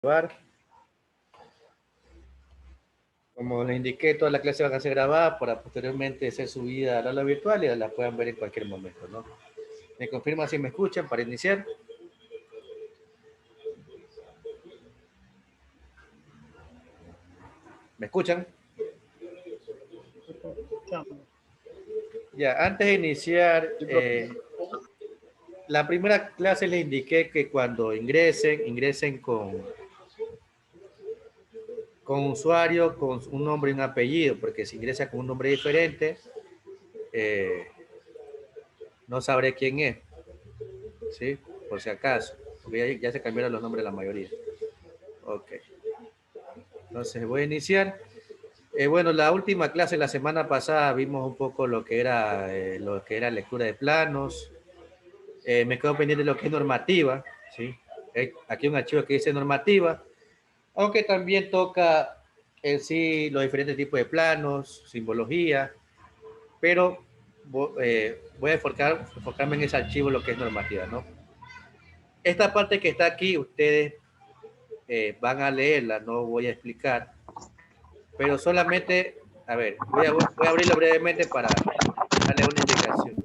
Grabar. Como les indiqué, todas las clases van a ser grabadas para posteriormente ser subidas al aula virtual y las puedan ver en cualquier momento, ¿no? ¿Me confirma si me escuchan para iniciar? ¿Me escuchan? Ya, antes de iniciar, la primera clase les indiqué que cuando ingresen con usuario, con un nombre y un apellido, porque si ingresa con un nombre diferente, no sabré quién es, ¿sí? Por si acaso, porque ya se cambiaron los nombres de la mayoría. Ok. Entonces voy a iniciar. Bueno, la última clase la semana pasada vimos un poco lo que era lectura de planos. Me quedo pendiente de lo que es normativa, ¿sí? Aquí un archivo que dice normativa, aunque también toca en sí los diferentes tipos de planos, simbología, pero voy a enfocarme en ese archivo lo que es normativa, ¿no? Esta parte que está aquí, ustedes van a leerla, no voy a explicar, pero solamente, a ver, voy a abrirlo brevemente para darle una indicación.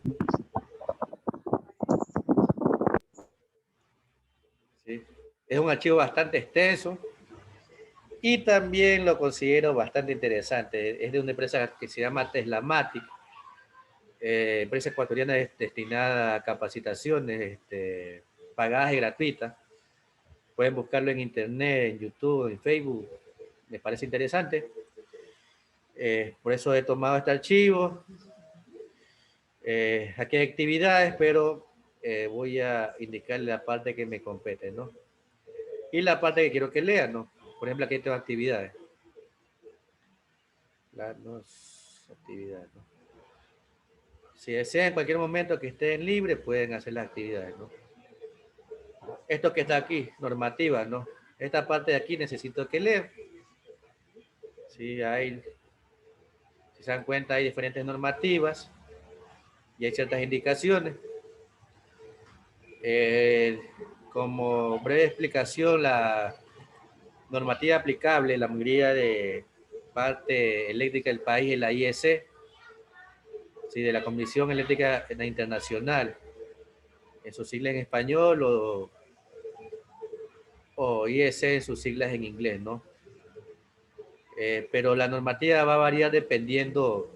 ¿Sí? Es un archivo bastante extenso y también lo considero bastante interesante. Es de una empresa que se llama Teslamatic, empresa ecuatoriana destinada a capacitaciones pagadas y gratuitas. Pueden buscarlo en internet, en YouTube, en Facebook. Me parece interesante. Por eso he tomado este archivo. Aquí hay actividades, pero voy a indicarle la parte que me compete, ¿no? Y la parte que quiero que lean, ¿no? Por ejemplo, aquí tengo actividades. Actividades, ¿no? Si desean en cualquier momento que estén libres, pueden hacer las actividades, ¿no? Esto que está aquí, normativa, ¿no? Esta parte de aquí necesito que lean. Sí, si se dan cuenta, hay diferentes normativas y hay ciertas indicaciones. Como breve explicación, la normativa aplicable, la mayoría de parte eléctrica del país es la IEC, ¿sí? De la Comisión Eléctrica Internacional, en su sigla en español, o IEC en sus siglas en inglés, ¿no? Pero la normativa va a variar dependiendo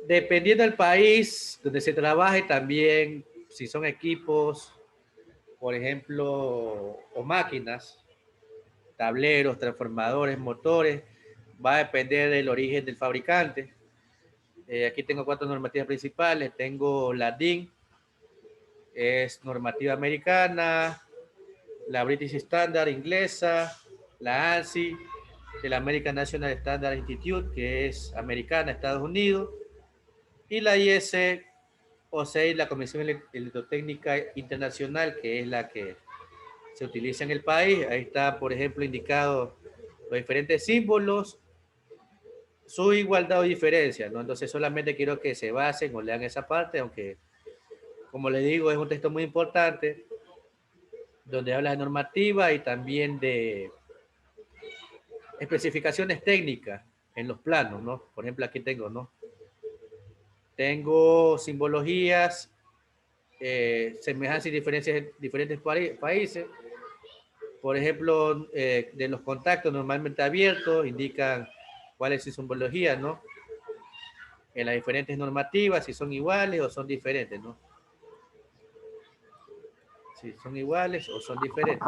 del país donde se trabaje, también si son equipos, por ejemplo, o máquinas, tableros, transformadores, motores, va a depender del origen del fabricante. Aquí tengo 4 normativas principales. Tengo la DIN, es normativa americana, la British Standard inglesa, la ANSI, el American National Standard Institute, que es americana, Estados Unidos, y la IS o sea, la Comisión Electrotécnica Internacional, que es la que se utiliza en el país. Ahí está, por ejemplo, indicado los diferentes símbolos, su igualdad o diferencia, ¿no? Entonces solamente quiero que se basen o lean esa parte, aunque, como les digo, es un texto muy importante, donde habla de normativa y también de especificaciones técnicas en los planos, ¿no? Por ejemplo, aquí tengo, ¿no? Tengo simbologías, semejanzas y diferencias en diferentes países. Por ejemplo, de los contactos normalmente abiertos, indican cuál es su simbología, ¿no? En las diferentes normativas, si son iguales o son diferentes, ¿no? Si son iguales o son diferentes.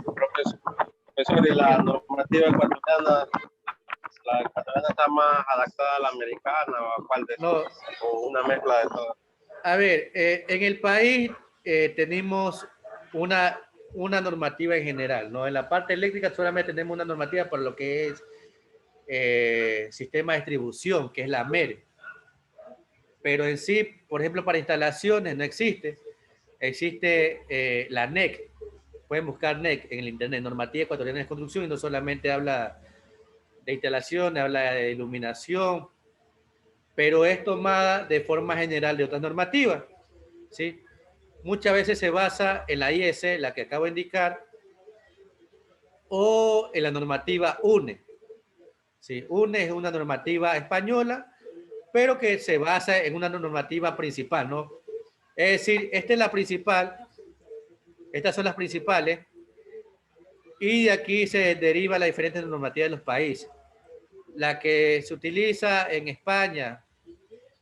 Profesor, y la normativa ecuatoriana, la ecuatoriana está más adaptada a la americana o a cuál de No, o una mezcla de todo. a ver, en el país tenemos una normativa en general, ¿no? En la parte eléctrica solamente tenemos una normativa para lo que es sistema de distribución, que es la MER. Pero en sí, por ejemplo, para instalaciones no existe. Existe la NEC. Pueden buscar NEC en el internet, Normativa Ecuatoriana de Construcción, y no solamente habla de instalaciones, habla de iluminación, pero es tomada de forma general de otras normativas, ¿sí? Muchas veces se basa en la IS, la que acabo de indicar, o en la normativa UNE. ¿Sí? UNE es una normativa española, pero que se basa en una normativa principal, ¿no? Es decir, esta es la principal, estas son las principales, y de aquí se deriva la diferente normativa de los países. La que se utiliza en España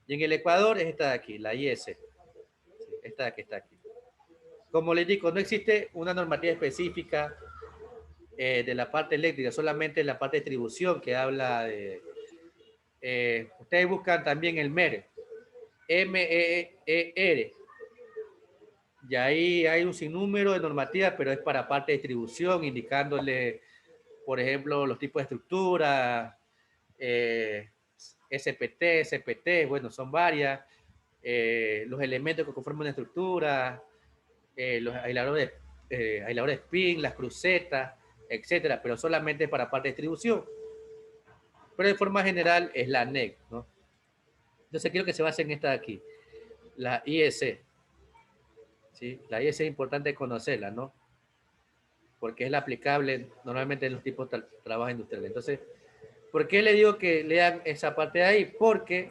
y en el Ecuador es esta de aquí, la IS. Esta que está aquí. Como les digo, no existe una normativa específica de la parte eléctrica, solamente la parte de distribución que habla de... ustedes buscan también el MER, MER, y ahí hay un sinnúmero de normativas, pero es para parte de distribución, indicándole, por ejemplo, los tipos de estructura, SPT, CPT, bueno, son varias, los elementos que conforman una estructura, los aisladores de spin, las crucetas, etcétera, pero solamente para parte de distribución. Pero de forma general es la NEC, ¿no? Entonces quiero que se base en esta de aquí, la IEC. ¿Sí? La IEC es importante conocerla, ¿no? Porque es la aplicable normalmente en los tipos de trabajo industrial. Entonces, ¿por qué le digo que lean esa parte de ahí? Porque,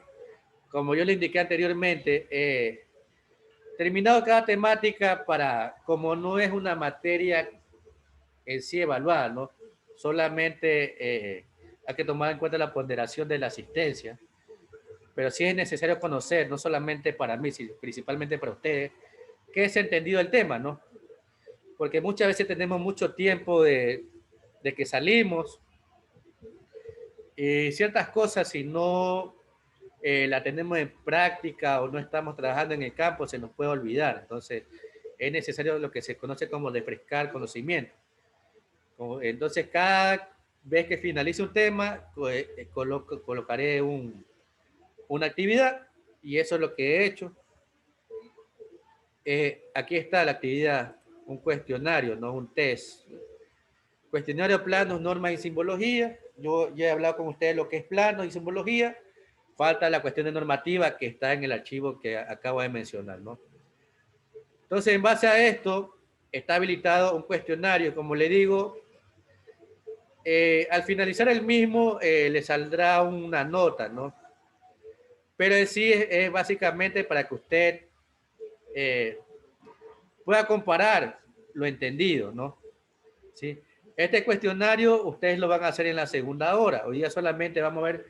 como yo le indiqué anteriormente, terminado cada temática como no es una materia en sí evaluada, ¿no? Solamente hay que tomar en cuenta la ponderación de la asistencia, pero sí es necesario conocer, no solamente para mí, sino principalmente para ustedes, qué es entendido el tema, ¿no? Porque muchas veces tenemos mucho tiempo de que salimos y ciertas cosas, si no la tenemos en práctica o no estamos trabajando en el campo, se nos puede olvidar. Entonces, es necesario lo que se conoce como refrescar conocimiento. Entonces, cada vez que finalice un tema, colocaré una actividad y eso es lo que he hecho. Aquí está la actividad, un cuestionario, no un test. Cuestionario, planos, normas y simbología. Yo ya he hablado con ustedes lo que es planos y simbología. Falta la cuestión de normativa que está en el archivo que acabo de mencionar, ¿no? Entonces, en base a esto, está habilitado un cuestionario, como le digo. Al finalizar el mismo, le saldrá una nota, ¿no? Pero en sí es básicamente para que usted pueda comparar lo entendido, ¿no? ¿Sí? Este cuestionario ustedes lo van a hacer en la segunda hora. Hoy día solamente vamos a ver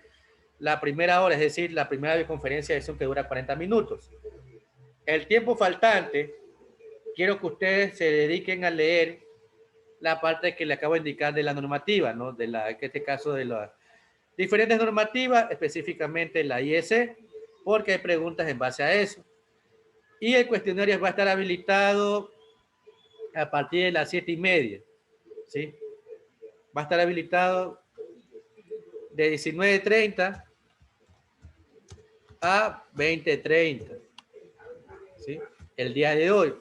la primera hora, es decir, la primera conferencia de Zoom que dura 40 minutos. El tiempo faltante, quiero que ustedes se dediquen a leer la parte que le acabo de indicar de la normativa, ¿no? En este caso de las diferentes normativas, específicamente la IEC, porque hay preguntas en base a eso. Y el cuestionario va a estar habilitado a partir de las 7:30, ¿sí? Va a estar habilitado de 19:30 a 20:30, ¿sí? El día de hoy.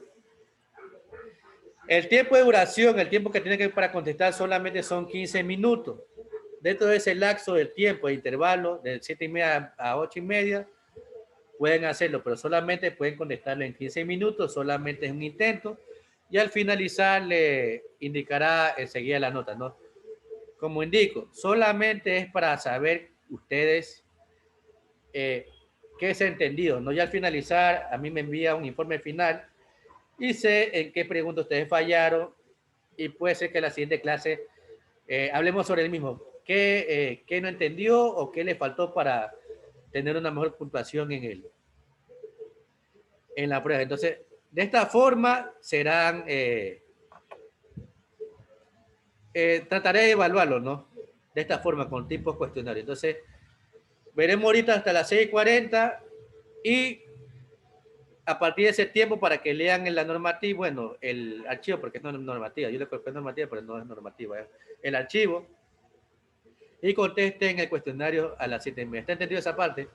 El tiempo de duración, el tiempo que tiene que para contestar solamente son 15 minutos. Dentro de ese lapso del tiempo, de intervalo, de 7:30 a 8:30, pueden hacerlo, pero solamente pueden contestarlo en 15 minutos, solamente es un intento, y al finalizar le indicará enseguida la nota, ¿no? Como indico, solamente es para saber ustedes qué es entendido, ¿no? Ya al finalizar, a mí me envía un informe final y sé en qué preguntas ustedes fallaron y puede ser que en la siguiente clase hablemos sobre el mismo. ¿Qué no entendió o qué le faltó para tener una mejor puntuación en la prueba? Entonces, de esta forma serán, trataré de evaluarlo, ¿no? De esta forma, con tipos cuestionarios. Entonces, veremos ahorita hasta las 6:40 y a partir de ese tiempo para que lean en la normativa, bueno, el archivo, porque no es normativa, yo le coloqué normativa, pero no es normativa, el archivo, y contesten el cuestionario a las 7:30. ¿Está entendido esa parte?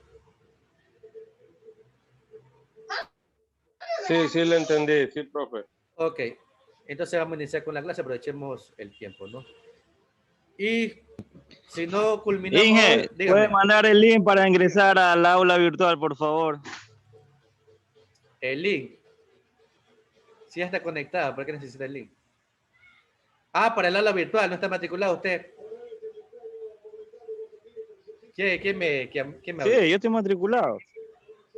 Sí, sí, le entendí, sí, profe. Ok, entonces vamos a iniciar con la clase, aprovechemos el tiempo, ¿no? Y si no culminamos hoy, Inge, ¿puede dígame, mandar el link para ingresar al aula virtual, por favor? el link, si ya está conectado, ¿por qué necesita el link? Ah, para el aula virtual, ¿no está matriculado usted? ¿Quién me habló? Sí, yo estoy matriculado.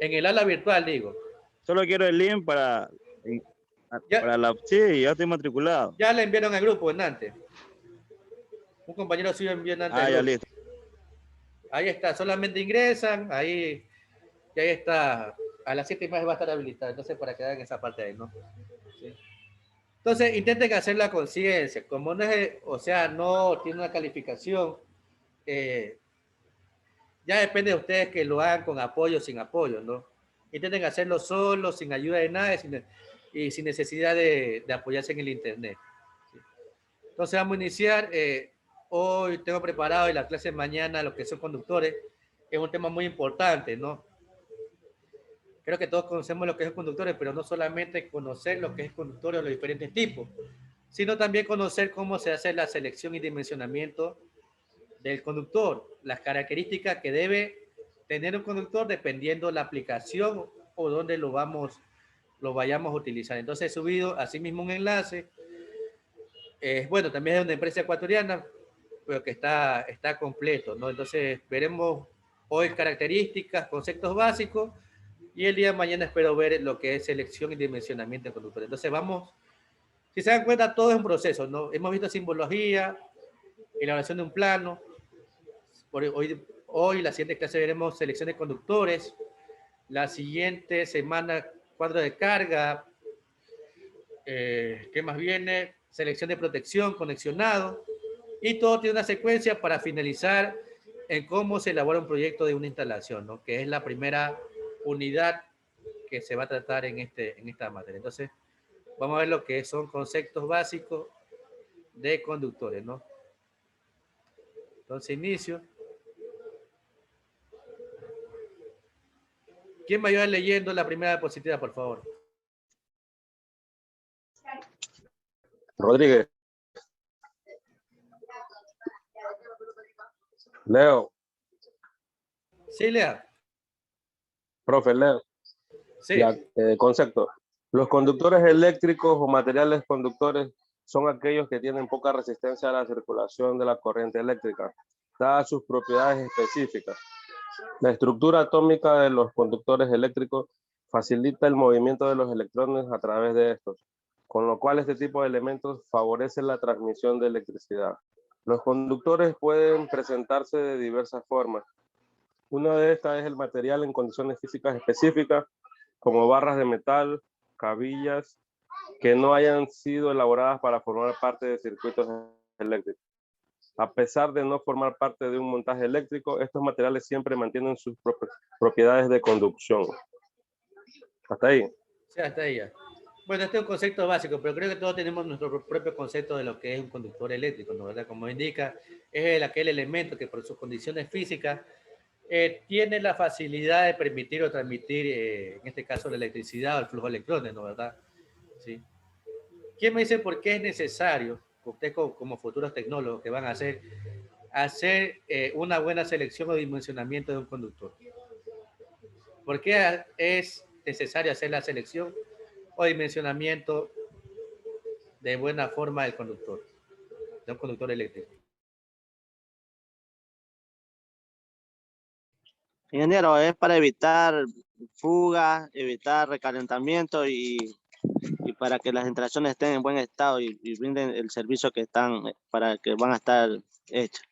En el aula virtual, digo. Solo quiero el link Ya, para la... Sí, ya estoy matriculado. ya le enviaron al grupo, Nante. Un compañero suyo envió Nante al Ah, ya grupo. listo. Ahí está, solamente ingresan, ahí, y ahí está. A las 7:30 va a estar habilitado, entonces para que hagan esa parte ahí, ¿no? Sí. Entonces, intenten hacer la conciencia. Como no es, o sea, no tiene una calificación, eh, ya depende de ustedes que lo hagan con apoyo o sin apoyo, ¿no? Intenten hacerlo solo, sin ayuda de nadie y sin necesidad de apoyarse en el Internet. ¿Sí? Entonces, vamos a iniciar. Hoy tengo preparado en la clase de mañana lo que son conductores. Es un tema muy importante, ¿no? Creo que todos conocemos lo que es conductores, pero no solamente conocer lo que es conductores o los diferentes tipos, sino también conocer cómo se hace la selección y dimensionamiento del conductor, las características que debe tener un conductor dependiendo la aplicación o donde lo vayamos a utilizar. Entonces he subido asimismo un enlace, bueno, también es de una empresa ecuatoriana, pero que está completo, ¿no? Entonces veremos hoy características, conceptos básicos, y el día de mañana espero ver lo que es selección y dimensionamiento de conductores. Entonces vamos, si se dan cuenta, todo es un proceso, ¿no? Hemos visto simbología, elaboración de un plano. Hoy la siguiente clase veremos selección de conductores. La siguiente semana, cuadro de carga. ¿Qué más viene? Selección de protección, conexionado. Y todo tiene una secuencia para finalizar en cómo se elabora un proyecto de una instalación, ¿no? Que es la primera unidad que se va a tratar en esta materia. Entonces, vamos a ver lo que son conceptos básicos de conductores, ¿no? Entonces, inicio. ¿Quién me ayuda leyendo la primera diapositiva, por favor? Rodríguez. Leo. Sí, Lea. Profe, Leo. Sí. Ya, concepto. Los conductores eléctricos o materiales conductores son aquellos que tienen poca resistencia a la circulación de la corriente eléctrica, dadas sus propiedades específicas. La estructura atómica de los conductores eléctricos facilita el movimiento de los electrones a través de estos, con lo cual este tipo de elementos favorece la transmisión de electricidad. Los conductores pueden presentarse de diversas formas. Una de estas es el material en condiciones físicas específicas, como barras de metal, cabillas, que no hayan sido elaboradas para formar parte de circuitos eléctricos. A pesar de no formar parte de un montaje eléctrico, estos materiales siempre mantienen sus propiedades de conducción. Hasta ahí. Sí, hasta ahí ya. Bueno, este es un concepto básico, pero creo que todos tenemos nuestro propio concepto de lo que es un conductor eléctrico, ¿no? ¿Verdad? Como indica, es aquel elemento que por sus condiciones físicas tiene la facilidad de permitir o transmitir, en este caso, la electricidad o el flujo de electrones, ¿no? ¿Verdad? Sí. ¿Quién me dice por qué es necesario, ustedes como futuros tecnólogos que van a hacer una buena selección o dimensionamiento de un conductor? ¿Por qué es necesario hacer la selección o dimensionamiento de buena forma del conductor, de un conductor eléctrico? Ingeniero, es para evitar fugas, evitar recalentamiento y para que las instalaciones estén en buen estado y brinden el servicio que están, para que van a estar hechas.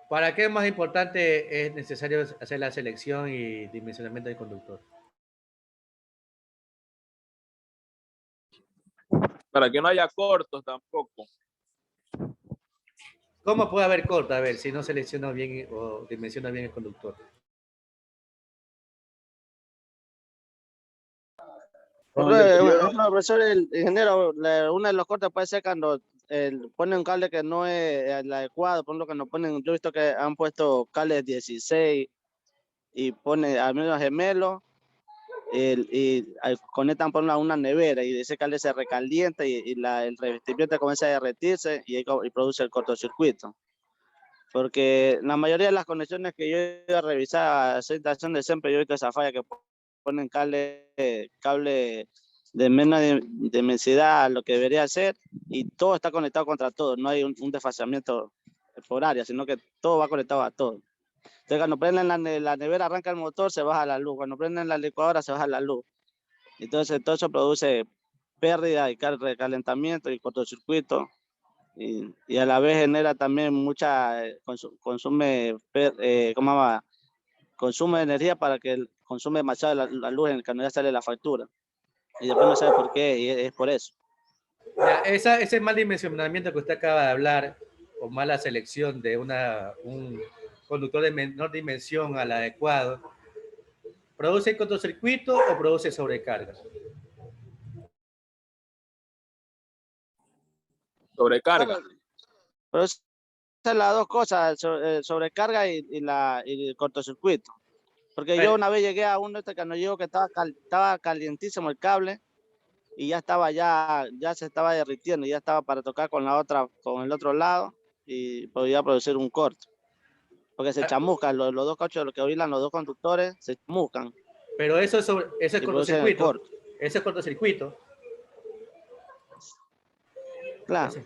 ¿Para qué más importante es necesario hacer la selección y dimensionamiento del conductor? Para que no haya cortos tampoco. ¿Cómo puede haber corta? A ver, si no selecciona bien o dimensiona bien el conductor. Profesor, el ingeniero, uno de los cortes puede ser cuando ponen un cable que no es el adecuado, por lo que nos ponen, yo he visto que han puesto cables 16 y ponen al menos gemelo conectan por una nevera y ese cable se recalienta y el revestimiento comienza a derretirse y produce el cortocircuito. Porque la mayoría de las conexiones que yo he ido a revisar a esa estación de siempre, yo he visto esa falla que ponen cable de menos densidad a lo que debería ser, y todo está conectado contra todo, no hay un desfasamiento por área, sino que todo va conectado a todo. Entonces, cuando prenden la nevera, arranca el motor, se baja la luz. Cuando prenden la licuadora, se baja la luz. Entonces, todo eso produce pérdida y recalentamiento y cortocircuito. Y a la vez genera también mucha, consume energía para que consume demasiado la luz cuando ya sale la factura. Y después no sabe por qué, y es por eso. Ya, ese mal dimensionamiento que usted acaba de hablar, o mala selección de un conductor de menor dimensión al adecuado, ¿produce cortocircuito o produce sobrecarga? Sobrecarga. Pero esas son las dos cosas, sobrecarga y el cortocircuito. Porque yo una vez llegué a uno cuando llego que estaba calientísimo el cable y ya se estaba derritiendo, ya estaba para tocar con el otro lado y podía producir un corto. Porque se chamuscan, los dos cauchos, los que oscilan los dos conductores, se chamuscan. Pero eso es cortocircuito. Eso es cortocircuito. Claro.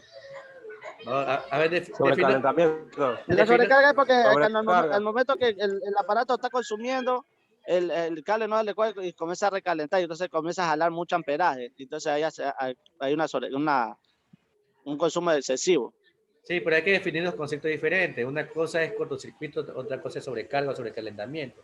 No, a ver, sobrecalentamiento. La sobrecarga es porque al momento que el aparato está consumiendo, el cable no adecuado y comienza a recalentar y entonces comienza a jalar mucho amperaje. Entonces ahí hay un consumo excesivo. Sí, pero hay que definir dos conceptos diferentes. Una cosa es cortocircuito, otra cosa es sobrecarga o sobrecalentamiento.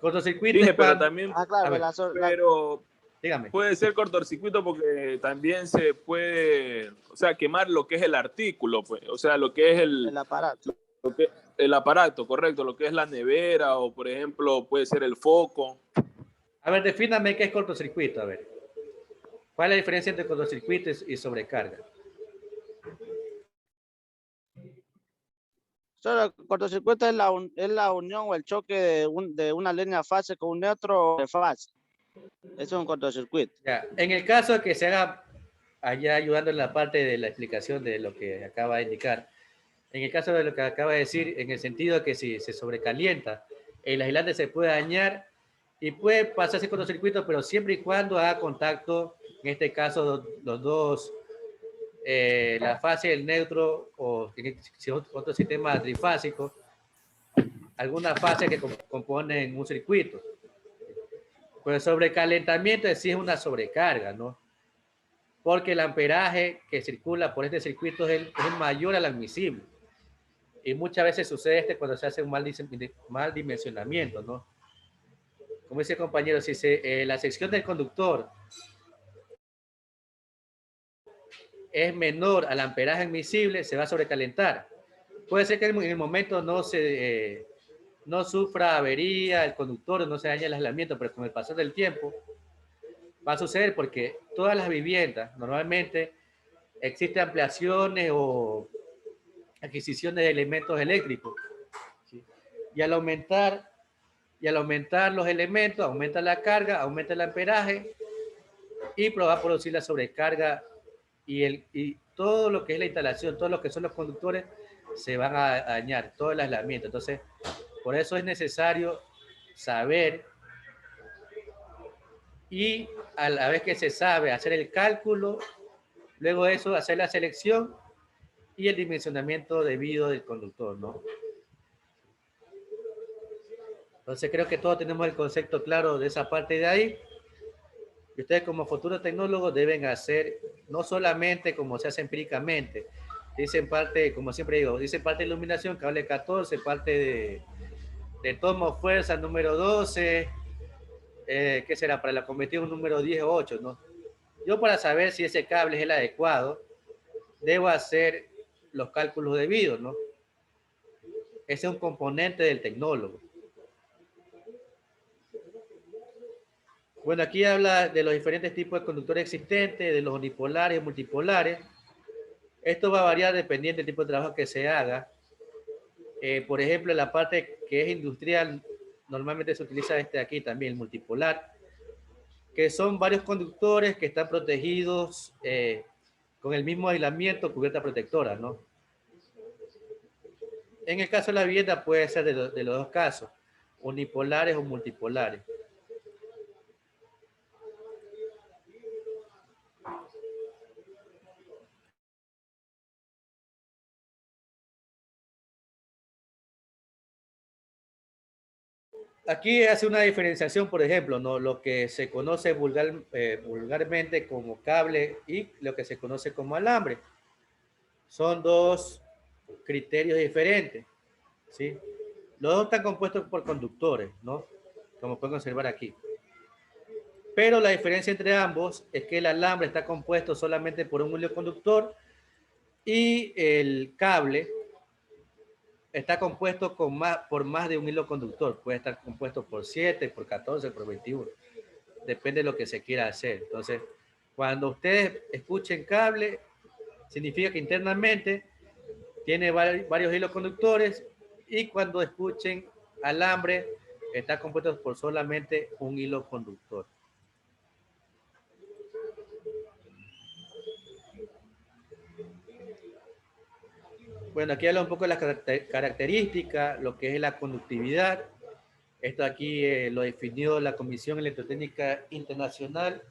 Cortocircuito Dije, es pero cuando... también, claro, pero dígame. puede ser cortocircuito porque también se puede, o sea, quemar lo que es el artículo, pues, o sea, lo que es el aparato. El aparato, correcto, lo que es la nevera o, por ejemplo, puede ser el foco. A ver, defíname qué es cortocircuito, a ver. ¿Cuál es la diferencia entre cortocircuito y sobrecarga? Solo el cortocircuito es la unión o el choque de una línea fase con un neutro de fase. Eso es un cortocircuito. Ya, en el caso de que se haga, allá ayudando en la parte de la explicación de lo que acaba de indicar, en el caso de lo que acaba de decir, en el sentido de que si se sobrecalienta, el aislante se puede dañar y puede pasarse cortocircuito, pero siempre y cuando haga contacto, en este caso, los dos, la fase del neutro o si otro sistema trifásico, alguna fase que componen un circuito. Pues sobrecalentamiento sí es una sobrecarga, ¿no? Porque el amperaje que circula por este circuito es mayor al admisible. Y muchas veces sucede cuando se hace un mal dimensionamiento, ¿no? Como dice el compañero, si la sección del conductor es menor al amperaje admisible, se va a sobrecalentar. Puede ser que en el momento no sufra avería el conductor, no se dañe el aislamiento, pero con el pasar del tiempo va a suceder porque todas las viviendas normalmente existen ampliaciones o adquisiciones de elementos eléctricos, ¿sí? Y al aumentar los elementos, aumenta la carga, aumenta el amperaje y va a producir la sobrecarga y todo lo que es la instalación, todo lo que son los conductores se van a dañar, todo el aislamiento. Entonces, por eso es necesario saber y a la vez que se sabe hacer el cálculo, luego de eso hacer la selección y el dimensionamiento debido del conductor, ¿no? Entonces creo que todos tenemos el concepto claro de esa parte de ahí. Y ustedes como futuros tecnólogos deben hacer, no solamente como se hace empíricamente, dicen parte, como siempre digo, dicen parte de iluminación, cable 14, parte de tomo fuerza número 12, ¿qué será? Para la convertición número 10 o 8, ¿no? Yo para saber si ese cable es el adecuado, debo hacer los cálculos debidos, ¿no? Ese es un componente del tecnólogo. Bueno, aquí habla de los diferentes tipos de conductores existentes, de los unipolares y multipolares. Esto va a variar dependiendo del tipo de trabajo que se haga. Por ejemplo, en la parte que es industrial, normalmente se utiliza aquí también, el multipolar, que son varios conductores que están protegidos con el mismo aislamiento, cubierta protectora, ¿no? En el caso de la vivienda puede ser de los dos casos, unipolares o multipolares. Aquí hace una diferenciación, por ejemplo, ¿no? Lo que se conoce vulgarmente como cable y lo que se conoce como alambre. Son dos criterios diferentes, ¿sí? Los dos están compuestos por conductores, ¿no? Como pueden observar aquí. Pero la diferencia entre ambos es que el alambre está compuesto solamente por un hilo conductor y el cable está compuesto por más de un hilo conductor. Puede estar compuesto por 7, por 14, por 21. Depende de lo que se quiera hacer. Entonces, cuando ustedes escuchen cable, significa que internamente tiene varios hilos conductores, y cuando escuchen alambre, está compuesto por solamente un hilo conductor. Bueno, aquí habla un poco de las características, lo que es la conductividad. Esto aquí lo definió la Comisión Electrotécnica Internacional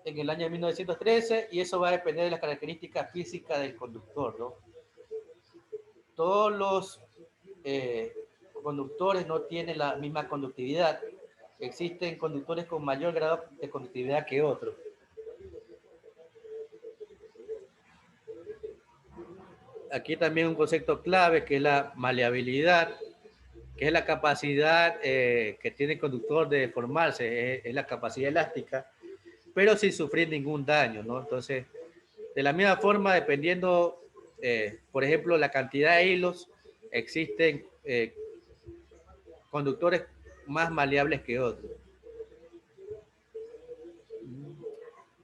en el año 1913, y eso va a depender de las características físicas del conductor, ¿no? Todos los conductores no tienen la misma conductividad. Existen conductores con mayor grado de conductividad que otros. Aquí también un concepto clave que es la maleabilidad, que es la capacidad que tiene el conductor de deformarse, es la capacidad elástica, pero sin sufrir ningún daño, ¿no? Entonces, de la misma forma, dependiendo, por ejemplo, la cantidad de hilos, existen conductores más maleables que otros.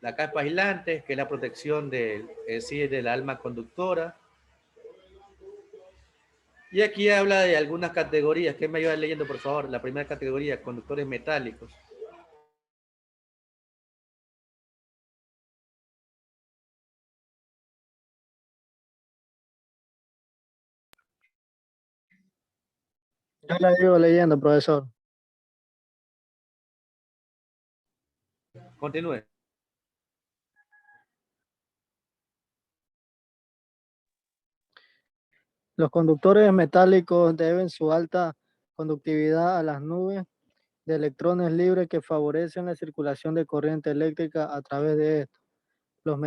La capa aislante, que es la protección del alma conductora. Y aquí habla de algunas categorías. ¿Qué me ayuda leyendo, por favor? La primera categoría, conductores metálicos. Yo la digo leyendo, profesor. Continúe. Los conductores metálicos deben su alta conductividad a las nubes de electrones libres que favorecen la circulación de corriente eléctrica a través de estos. Los,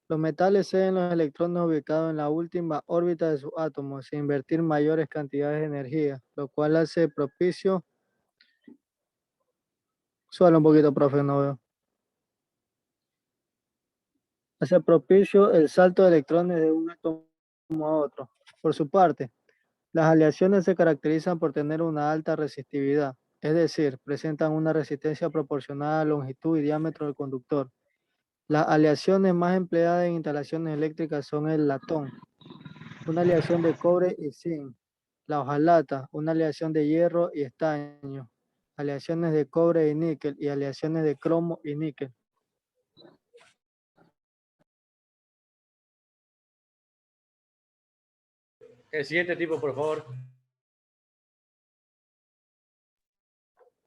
los metales ceden los electrones ubicados en la última órbita de sus átomos sin invertir mayores cantidades de energía, lo cual hace propicio. Suelo un poquito, profe, no veo. Hace propicio el salto de electrones de un átomo a otro. Por su parte, las aleaciones se caracterizan por tener una alta resistividad, es decir, presentan una resistencia proporcional a la longitud y diámetro del conductor. Las aleaciones más empleadas en instalaciones eléctricas son el latón, una aleación de cobre y zinc; la hojalata, una aleación de hierro y estaño; aleaciones de cobre y níquel, y aleaciones de cromo y níquel. El siguiente tipo, por favor.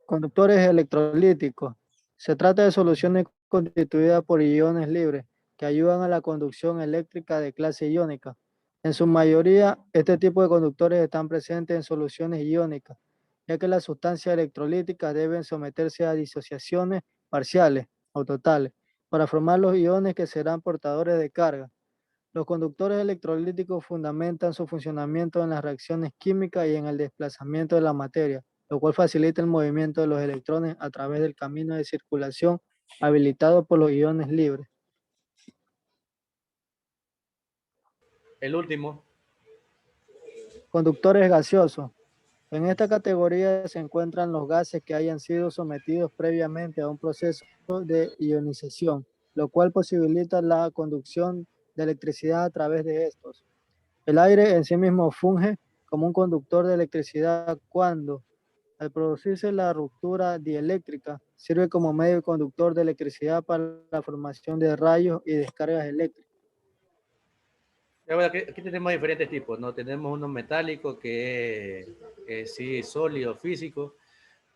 Conductores electrolíticos. Se trata de soluciones constituidas por iones libres que ayudan a la conducción eléctrica de clase iónica. En su mayoría, este tipo de conductores están presentes en soluciones iónicas, ya que las sustancias electrolíticas deben someterse a disociaciones parciales o totales para formar los iones que serán portadores de carga. Los conductores electrolíticos fundamentan su funcionamiento en las reacciones químicas y en el desplazamiento de la materia, lo cual facilita el movimiento de los electrones a través del camino de circulación habilitado por los iones libres. El último. Conductores gaseosos. En esta categoría se encuentran los gases que hayan sido sometidos previamente a un proceso de ionización, lo cual posibilita la conducción de electricidad a través de estos. El aire en sí mismo funge como un conductor de electricidad cuando, al producirse la ruptura dieléctrica, sirve como medio conductor de electricidad para la formación de rayos y descargas eléctricas. Aquí tenemos diferentes tipos, ¿no? Tenemos uno metálico que es sí, sólido, físico.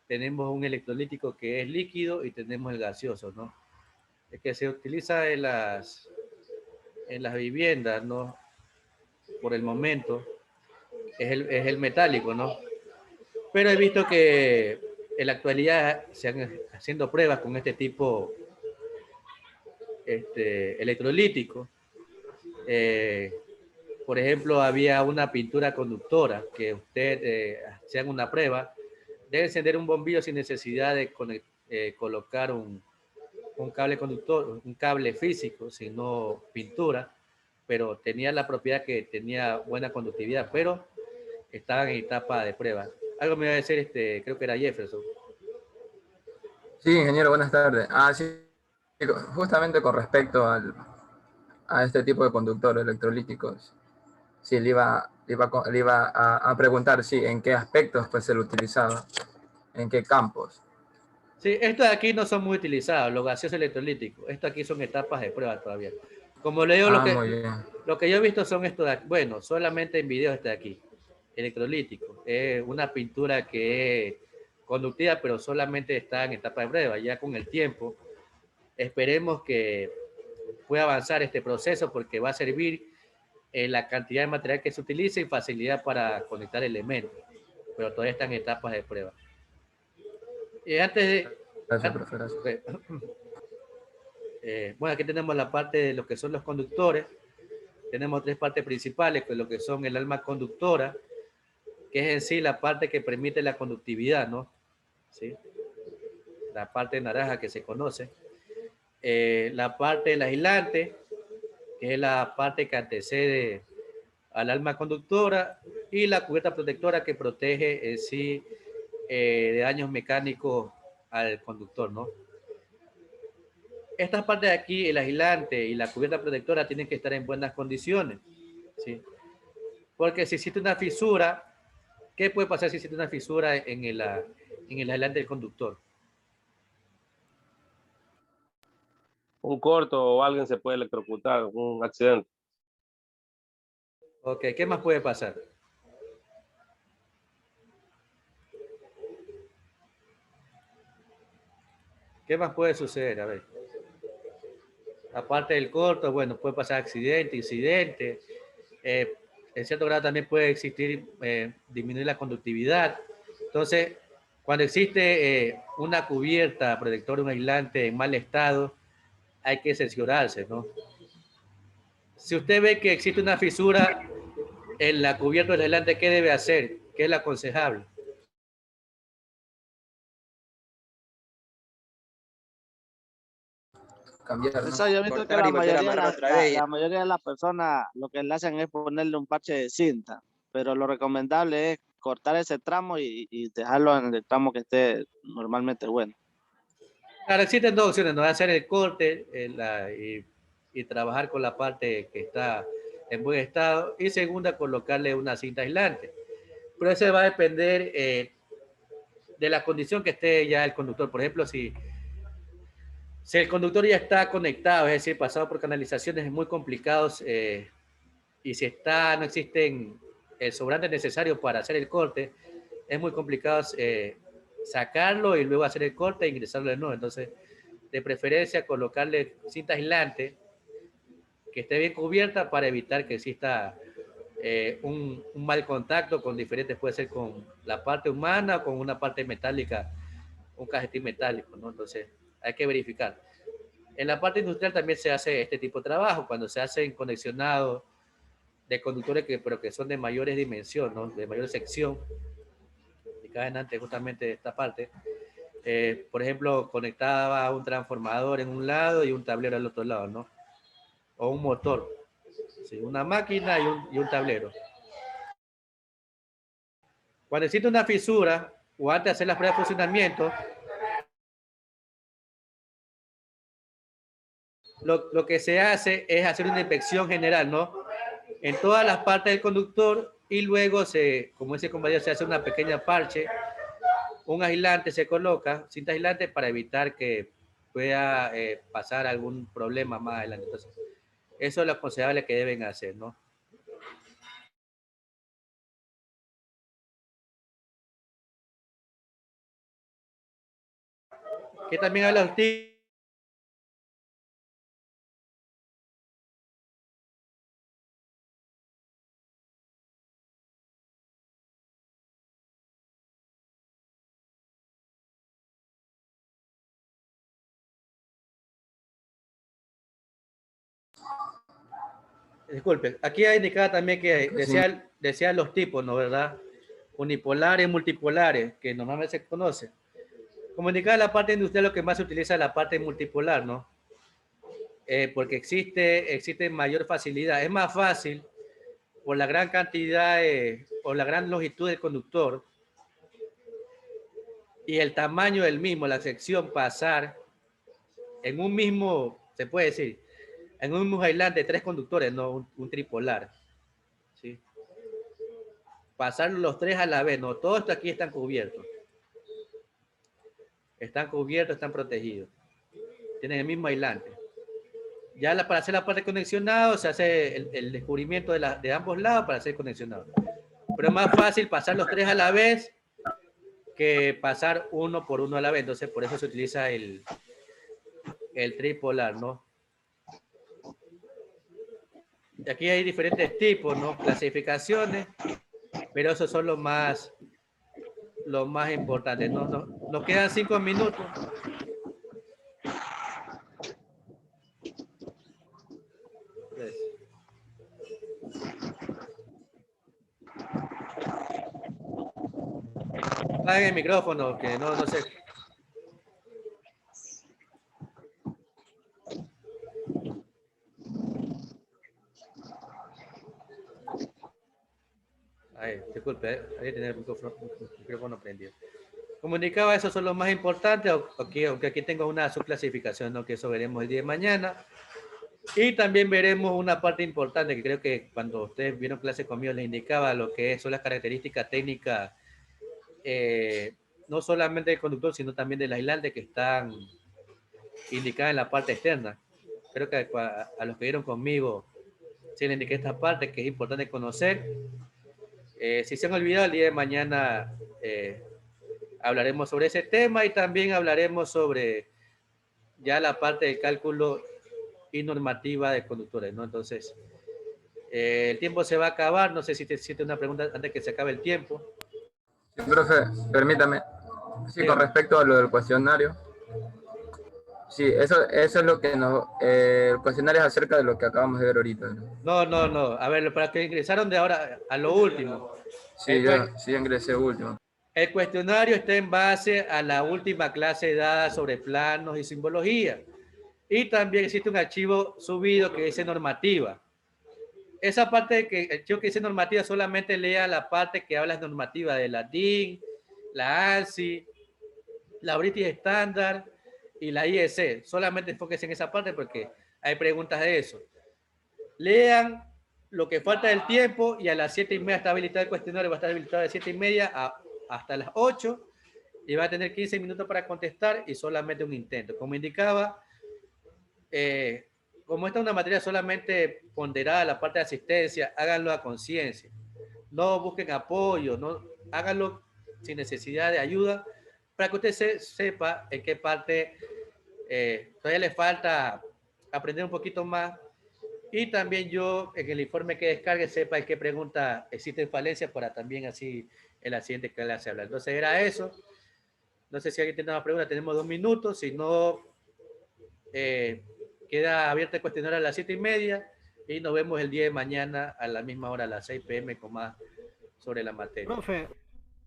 Tenemos un electrolítico que es líquido, y tenemos el gaseoso, ¿no? Es que se utiliza en las viviendas, ¿no? Por el momento, es el metálico, ¿no? Pero he visto que en la actualidad se han haciendo pruebas con este tipo electrolítico. Por ejemplo, había una pintura conductora que usted se haga una prueba, debe encender un bombillo sin necesidad de colocar un cable conductor, un cable físico, sino pintura, pero tenía la propiedad que tenía buena conductividad, pero estaban en etapa de prueba. Algo me iba a decir, creo que era Jefferson. Sí, ingeniero, buenas tardes. Sí, justamente con respecto a este tipo de conductores electrolíticos, sí, le iba a preguntar, sí, en qué aspectos pues se lo utilizaba, en qué campos. Sí, estos de aquí no son muy utilizados, los gaseosos electrolíticos. Estos aquí son etapas de prueba todavía. Como le digo, Muy bien. lo que yo he visto son estos de aquí. Bueno, solamente en videos de aquí. Electrolítico. Es una pintura que es conductiva, pero solamente está en etapa de prueba. Ya con el tiempo, esperemos que pueda avanzar este proceso porque va a servir la cantidad de material que se utiliza y facilidad para conectar elementos. Pero todavía están en etapas de prueba. Y antes de... Gracias, profe. Gracias. Bueno, aquí tenemos la parte de lo que son los conductores. Tenemos tres partes principales, que lo que son el alma conductora, que es en sí la parte que permite la conductividad, ¿no? ¿Sí? La parte naranja que se conoce. La parte del aislante, que es la parte que antecede al alma conductora, y la cubierta protectora que protege en sí de daños mecánicos al conductor, ¿no? Estas partes de aquí, el aislante y la cubierta protectora, tienen que estar en buenas condiciones, ¿sí? Porque si existe una fisura, ¿qué puede pasar si existe una fisura en el aislante del conductor? Un corto o alguien se puede electrocutar, un accidente. Ok, ¿qué más puede pasar? ¿Qué más puede suceder? A ver. Aparte del corto, bueno, puede pasar accidente, incidente. En cierto grado también puede existir, disminuir la conductividad. Entonces, cuando existe una cubierta protectora, un aislante en mal estado, hay que cerciorarse, ¿no? Si usted ve que existe una fisura en la cubierta del aislante, ¿qué debe hacer? ¿Qué es lo aconsejable? Cambiar, ¿no? Eso yo he visto que Cortar y volver a amarrar otra vez. la mayoría de las personas lo que le hacen es ponerle un parche de cinta, pero lo recomendable es cortar ese tramo y dejarlo en el tramo que esté normalmente bueno. Claro, existen dos opciones, ¿no? Hacer el corte y trabajar con la parte que está en buen estado, y segunda, colocarle una cinta aislante. Pero eso va a depender de la condición que esté ya el conductor. Por ejemplo, si el conductor ya está conectado, es decir, pasado por canalizaciones muy complicados, y si no existen el sobrante necesario para hacer el corte, es muy complicado sacarlo y luego hacer el corte e ingresarlo de nuevo. Entonces, de preferencia, colocarle cinta aislante que esté bien cubierta para evitar que exista un mal contacto con diferentes, puede ser con la parte humana o con una parte metálica, un cajetín metálico, ¿no? Entonces, hay que verificar. En la parte industrial también se hace este tipo de trabajo, cuando se hacen conexionados de conductores pero que son de mayores dimensiones, ¿no? De mayor sección, y caen antes justamente de esta parte. Por ejemplo, conectaba un transformador en un lado y un tablero al otro lado, ¿no? O un motor, ¿sí? Una máquina y un tablero. Cuando existe una fisura o antes de hacer las pruebas de funcionamiento, lo que se hace es hacer una inspección general, ¿no? En todas las partes del conductor, y luego como ese compañero, se hace una pequeña parche, un aislante se coloca, cinta aislante, para evitar que pueda pasar algún problema más adelante. Entonces, eso es lo aconsejable que deben hacer, ¿no? Que también habla usted Disculpe, aquí hay indicado también que decía los tipos, ¿no? ¿Verdad? Unipolares, multipolares, que normalmente se conoce. Como indicaba la parte industrial, lo que más se utiliza es la parte multipolar, ¿no? Porque existe mayor facilidad. Es más fácil por la gran cantidad o la gran longitud del conductor y el tamaño del mismo, la sección, pasar en un mismo, se puede decir, en un mismo aislante de 3 conductores, no un tripolar. ¿Sí? Pasar los 3 a la vez, no, todos estos aquí están cubiertos. Están cubiertos, están protegidos. Tienen el mismo aislante. Ya para hacer la parte de conexionado se hace el descubrimiento de ambos lados para ser conexionado. Pero es más fácil pasar los 3 a la vez que pasar uno por uno a la vez. Entonces, por eso se utiliza el tripolar, ¿no? Y aquí hay diferentes tipos, ¿no? Clasificaciones, pero esos son los más importantes. Nos quedan 5 minutos. Apaguen el micrófono, que no sé. Ahí, disculpe, ahí tiene el micrófono prendido. Como indicaba, esos son los más importantes, aunque aquí tengo una subclasificación, ¿no? Que eso veremos el día de mañana. Y también veremos una parte importante que creo que cuando ustedes vieron clase conmigo les indicaba lo que son las características técnicas, no solamente del conductor, sino también del aislante que están indicadas en la parte externa. Creo que a los que vieron conmigo sí les indiqué esta parte que es importante conocer. Si se han olvidado, el día de mañana hablaremos sobre ese tema y también hablaremos sobre ya la parte del cálculo y normativa de conductores, ¿no? Entonces, el tiempo se va a acabar. No sé si te hiciste una pregunta antes que se acabe el tiempo. Sí, profe, permítame. Sí, con respecto a lo del cuestionario. Sí, eso es lo que nos... el cuestionario es acerca de lo que acabamos de ver ahorita, ¿no? No. A ver, para que ingresaron de ahora a lo último. Sí, yo sí ingresé último. El cuestionario está en base a la última clase dada sobre planos y simbología. Y también existe un archivo subido que dice normativa. Esa parte el archivo que dice normativa solamente lea la parte que habla de normativa de la DIN, la ANSI, la British Standard y la IEC. Solamente enfóquense en esa parte porque hay preguntas de eso. Lean lo que falta del tiempo y a las 7:30 está habilitado el cuestionario, va a estar habilitado de 7:30 hasta las 8 y va a tener 15 minutos para contestar y solamente un intento. Como indicaba, como esta es una materia solamente ponderada a la parte de asistencia, háganlo a conciencia. No busquen apoyo, no, háganlo sin necesidad de ayuda para que usted sepa en qué parte todavía le falta aprender un poquito más. Y también yo, en el informe que descargue, sepa en qué pregunta existen falencias para también así en la siguiente clase hablar. Entonces era eso. No sé si alguien tiene una pregunta, tenemos 2 minutos. Si no, queda abierto el cuestionario a las 7:30 y nos vemos el día de mañana a la misma hora, a las 6 p.m. con más sobre la materia.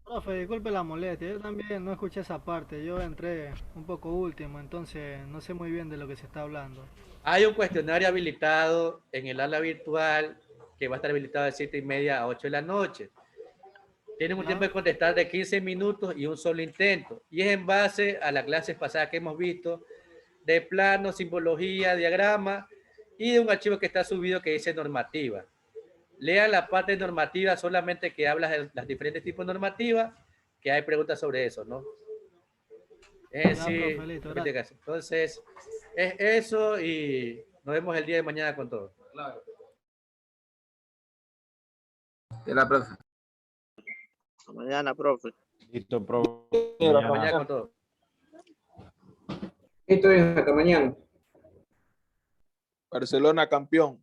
Profe, disculpe la molestia, yo también no escuché esa parte, yo entré un poco último, entonces no sé muy bien de lo que se está hablando. Hay un cuestionario habilitado en el aula virtual que va a estar habilitado de 7:30 a 8 de la noche. Tienen un tiempo de contestar de 15 minutos y un solo intento. Y es en base a las clases pasadas que hemos visto de plano, simbología, diagrama y de un archivo que está subido que dice normativa. Lean la parte normativa solamente que habla de los diferentes tipos de normativa, que hay preguntas sobre eso, ¿no? Sí, entonces, es eso y nos vemos el día de mañana con todo. Claro. De la profe. Hasta mañana, profe. Listo, profe. Hasta mañana con todo. Listo, hasta mañana. Barcelona campeón.